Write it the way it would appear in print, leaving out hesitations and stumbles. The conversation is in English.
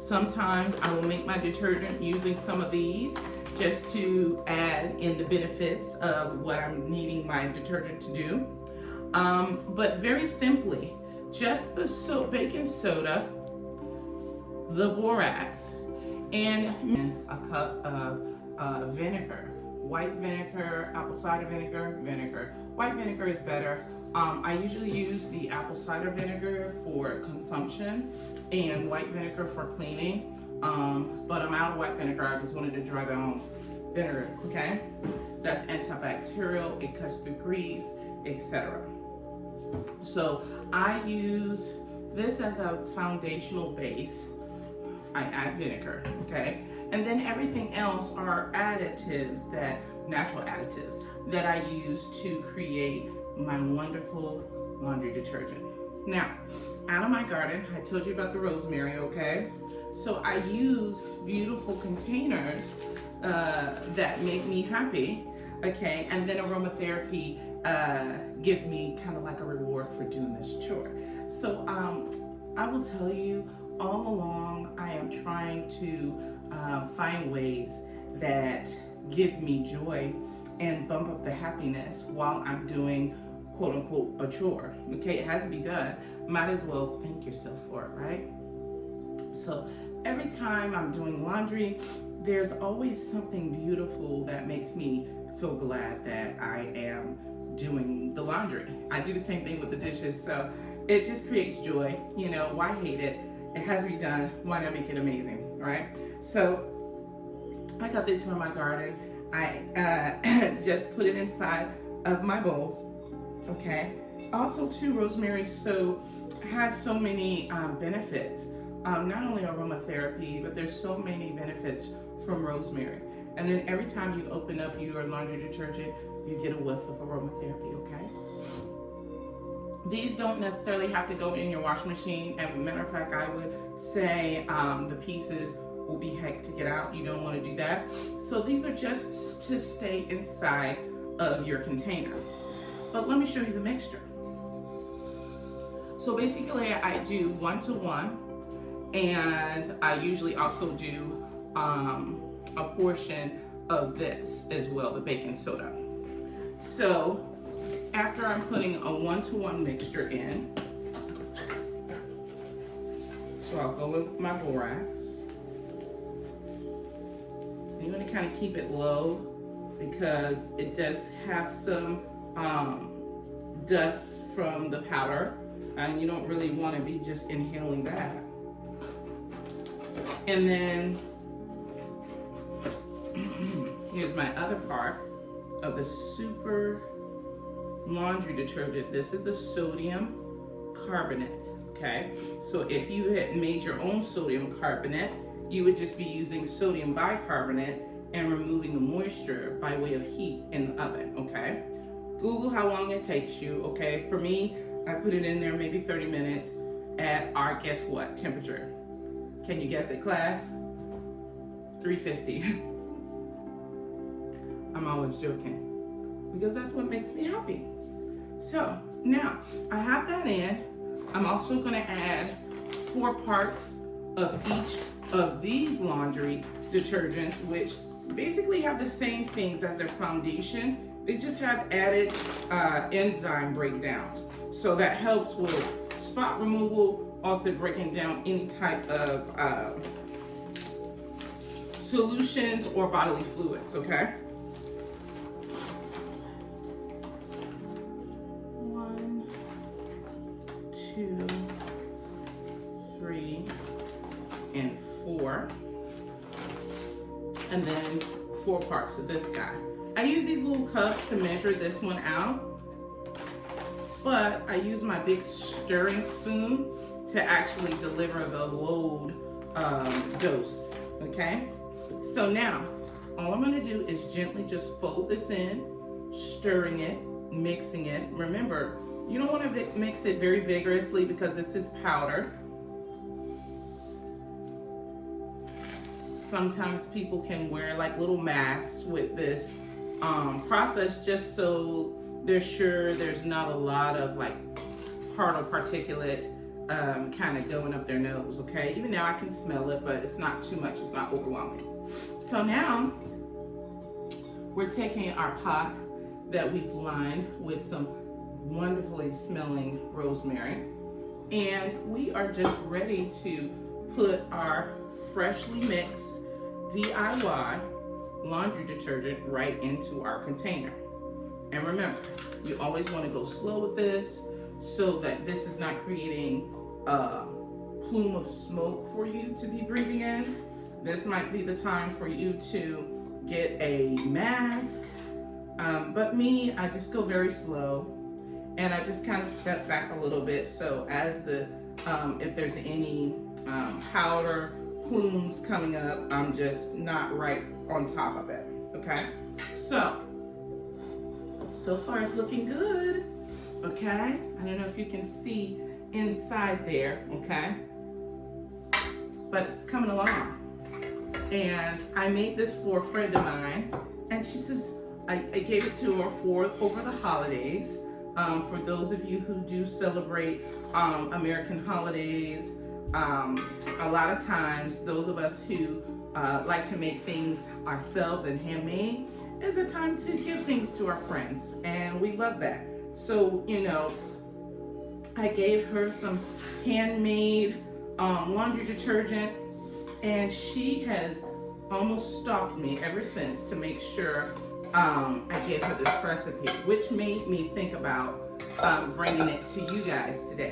Sometimes I will make my detergent using some of these just to add in the benefits of what I'm needing my detergent to do. But very simply, just the baking soda, the borax, and a cup of vinegar. White vinegar, apple cider vinegar. White vinegar is better. I usually use the apple cider vinegar for consumption and white vinegar for cleaning. But I'm out of white vinegar. I just wanted to dry down vinegar, okay? That's antibacterial, it cuts through grease, etc. So I use this as a foundational base. I add vinegar, okay? And then everything else are additives, natural additives that I use to create my wonderful laundry detergent. Now, out of my garden, I told you about the rosemary, okay? So I use beautiful containers that make me happy, okay? And then aromatherapy gives me kind of like a reward for doing this chore. So I will tell you, all along, I am trying to find ways that give me joy and bump up the happiness while I'm doing quote unquote a chore. Okay, it has to be done. Might as well thank yourself for it, right? So every time I'm doing laundry, there's always something beautiful that makes me feel glad that I am doing the laundry. I do the same thing with the dishes, so it just creates joy. You know, why hate it? It has to be done. Why not make it amazing, right? So I got this from my garden. I just put it inside of my bowls, okay? Also too, rosemary has so many benefits. Not only aromatherapy, but there's so many benefits from rosemary. And then every time you open up your laundry detergent, you get a whiff of aromatherapy, okay? These don't necessarily have to go in your washing machine. As a matter of fact, I would say the pieces will be heck to get out. You don't want to do that. So these are just to stay inside of your container. But let me show you the mixture. So basically I do 1-to-1, and I usually also do a portion of this as well, the baking soda. So after I'm putting a 1-to-1 mixture in, so I'll go with my borax. You want to kind of keep it low because it does have some dust from the powder, and you don't really want to be just inhaling that. And then here's my other part of the super laundry detergent. This is the sodium carbonate, okay? So if you had made your own sodium carbonate, you would just be using sodium bicarbonate and removing the moisture by way of heat in the oven, okay? Google how long it takes you, okay? For me, I put it in there maybe 30 minutes at our, guess what, temperature. Can you guess it, class? 350. I'm always joking because that's what makes me happy. So now I have that in. I'm also going to add 4 parts of each of these laundry detergents, which basically have the same things as their foundation. They just have added enzyme breakdowns. So that helps with spot removal, also breaking down any type of solutions or bodily fluids, okay? 1, 2, 3, and 4. And then 4 parts of this guy. I use these little cups to measure this one out, but I use my big stirring spoon to actually deliver the load dose, okay? So now, all I'm gonna do is gently just fold this in, stirring it, mixing it. Remember, you don't wanna mix it very vigorously because this is powder. Sometimes people can wear like little masks with this process just so they're sure there's not a lot of like part or particulate kind of going up their nose, okay? Even now I can smell it, but it's not too much, it's not overwhelming. So now we're taking our pot that we've lined with some wonderfully smelling rosemary, and we are just ready to put our freshly mixed DIY laundry detergent right into our container. And remember, you always want to go slow with this so that this is not creating a plume of smoke for you to be breathing in. This might be the time for you to get a mask. But me, I just go very slow, and I just kind of step back a little bit. So as the, if there's any powder plumes coming up, I'm just not right on top of it, okay? So far it's looking good, okay? I don't know if you can see inside there, okay? But it's coming along. And I made this for a friend of mine, and she says, I gave it to her for over the holidays. For those of you who do celebrate American holidays, a lot of times those of us who like to make things ourselves and handmade, is a time to give things to our friends, and we love that. So, you know, I gave her some handmade laundry detergent, and she has almost stalked me ever since to make sure I gave her this recipe, which made me think about bringing it to you guys today.